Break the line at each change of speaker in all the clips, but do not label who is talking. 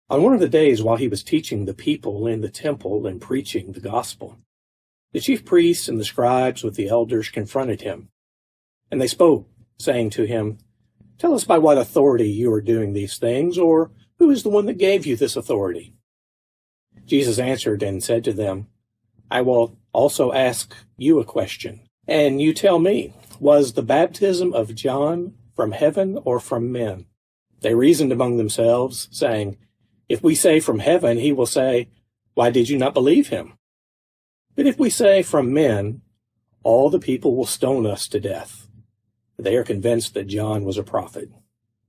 On one of the days while he was teaching the people in the temple and preaching the gospel, the chief priests and the scribes with the elders confronted him. And they spoke, saying to him, "Tell us by what authority you are doing these things, or who is the one that gave you this authority?" Jesus answered and said to them, "I will also ask you a question, and you tell me, was the baptism of John from heaven or from men?" They reasoned among themselves, saying, "If we say from heaven, he will say, 'Why did you not believe him?' But if we say from men, all the people will stone us to death. They are convinced that John was a prophet."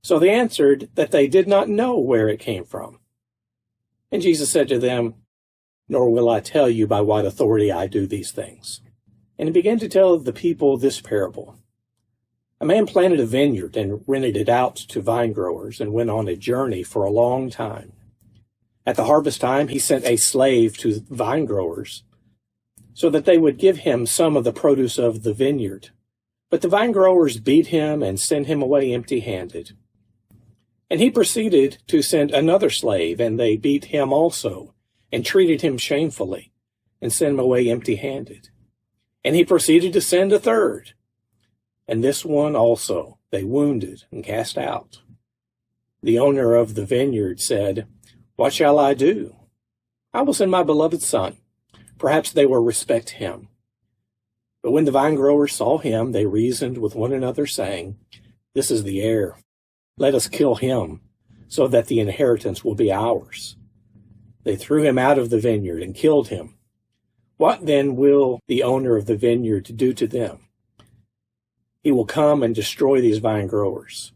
So they answered that they did not know where it came from. And Jesus said to them, "Nor will I tell you by what authority I do these things." And he began to tell the people this parable. A man planted a vineyard and rented it out to vine growers and went on a journey for a long time. At the harvest time, he sent a slave to vine growers so that they would give him some of the produce of the vineyard. But the vine growers beat him and sent him away empty-handed. And he proceeded to send another slave, and they beat him also, and treated him shamefully, and sent him away empty-handed. And he proceeded to send a third, and this one also they wounded and cast out. The owner of the vineyard said, "What shall I do? I will send my beloved son. Perhaps they will respect him." But when the vine growers saw him, they reasoned with one another, saying, "This is the heir. Let us kill him, so that the inheritance will be ours." They threw him out of the vineyard and killed him. What then will the owner of the vineyard do to them? He will come and destroy these vine growers,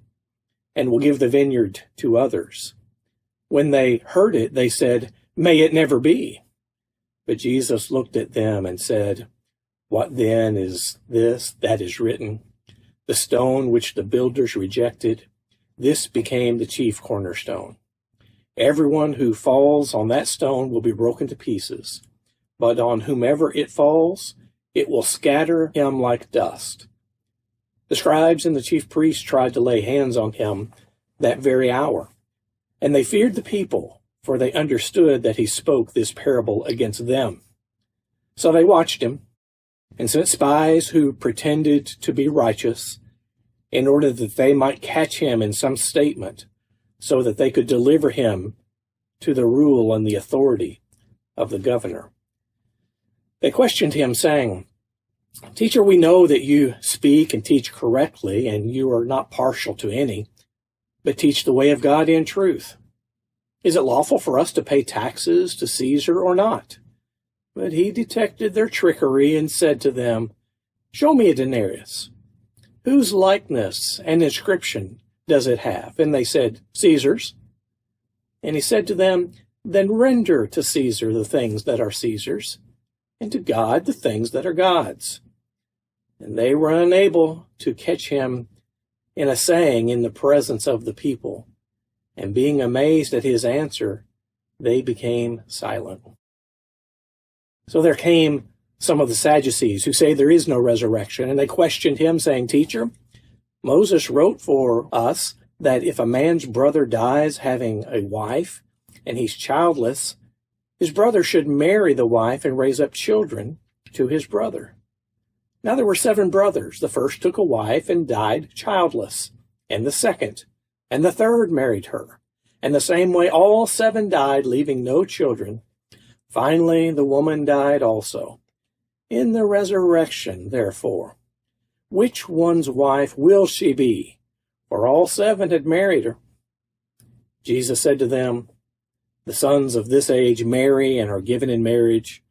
and will give the vineyard to others. When they heard it, they said, "May it never be." But Jesus looked at them and said, "What then is this that is written? The stone which the builders rejected, this became the chief cornerstone. Everyone who falls on that stone will be broken to pieces, but on whomever it falls, it will scatter him like dust." The scribes and the chief priests tried to lay hands on him that very hour, and they feared the people, for they understood that he spoke this parable against them. So they watched him, and sent spies who pretended to be righteous, in order that they might catch him in some statement, so that they could deliver him to the rule and the authority of the governor. They questioned him, saying, "Teacher, we know that you speak and teach correctly, and you are not partial to any, but teach the way of God in truth. Is it lawful for us to pay taxes to Caesar or not?" But he detected their trickery and said to them, "Show me a denarius. Whose likeness and inscription does it have?" And they said, "Caesar's." And he said to them, "Then render to Caesar the things that are Caesar's, and to God the things that are God's." And they were unable to catch him in a saying in the presence of the people. And being amazed at his answer, they became silent. So there came some of the Sadducees who say there is no resurrection, and they questioned him, saying, "Teacher, Moses wrote for us that if a man's brother dies having a wife, and he's childless, his brother should marry the wife and raise up children to his brother. Now there were 7 brothers. The first took a wife and died childless, and the second, and the third married her. And the same way all 7 died, leaving no children. Finally, the woman died also. In the resurrection, therefore, which one's wife will she be? For all 7 had married her." Jesus said to them, "The sons of this age marry and are given in marriage,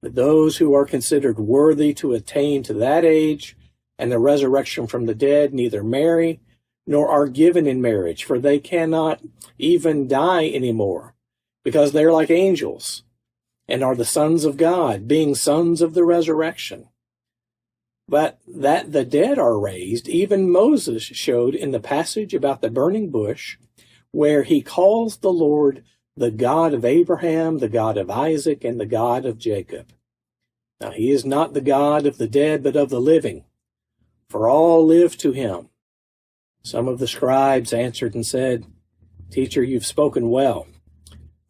but those who are considered worthy to attain to that age and the resurrection from the dead neither marry nor are given in marriage, for they cannot even die anymore, because they are like angels, and are the sons of God, being sons of the resurrection. But that the dead are raised, even Moses showed in the passage about the burning bush, where he calls the Lord the God of Abraham, the God of Isaac, and the God of Jacob. Now he is not the God of the dead, but of the living, for all live to him." Some of the scribes answered and said, "Teacher, you've spoken well.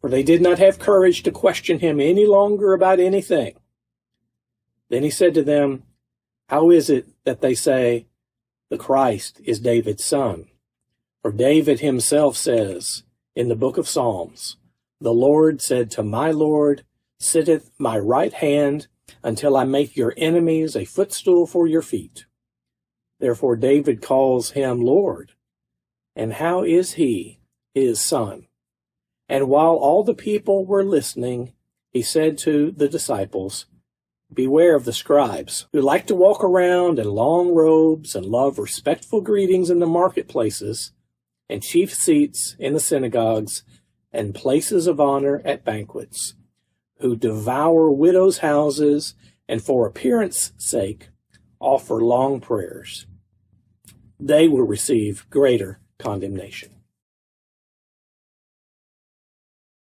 for they did not have courage to question him any longer about anything. Then he said to them, "How is it that they say, 'The Christ is David's son'? For David himself says in the book of Psalms, 'The Lord said to my Lord, sit at my right hand until I make your enemies a footstool for your feet.' Therefore David calls him Lord. And how is he his son?" And while all the people were listening, he said to the disciples, "Beware of the scribes, who like to walk around in long robes and love respectful greetings in the marketplaces and chief seats in the synagogues and places of honor at banquets, who devour widows' houses and for appearance sake offer long prayers. They will receive greater condemnation."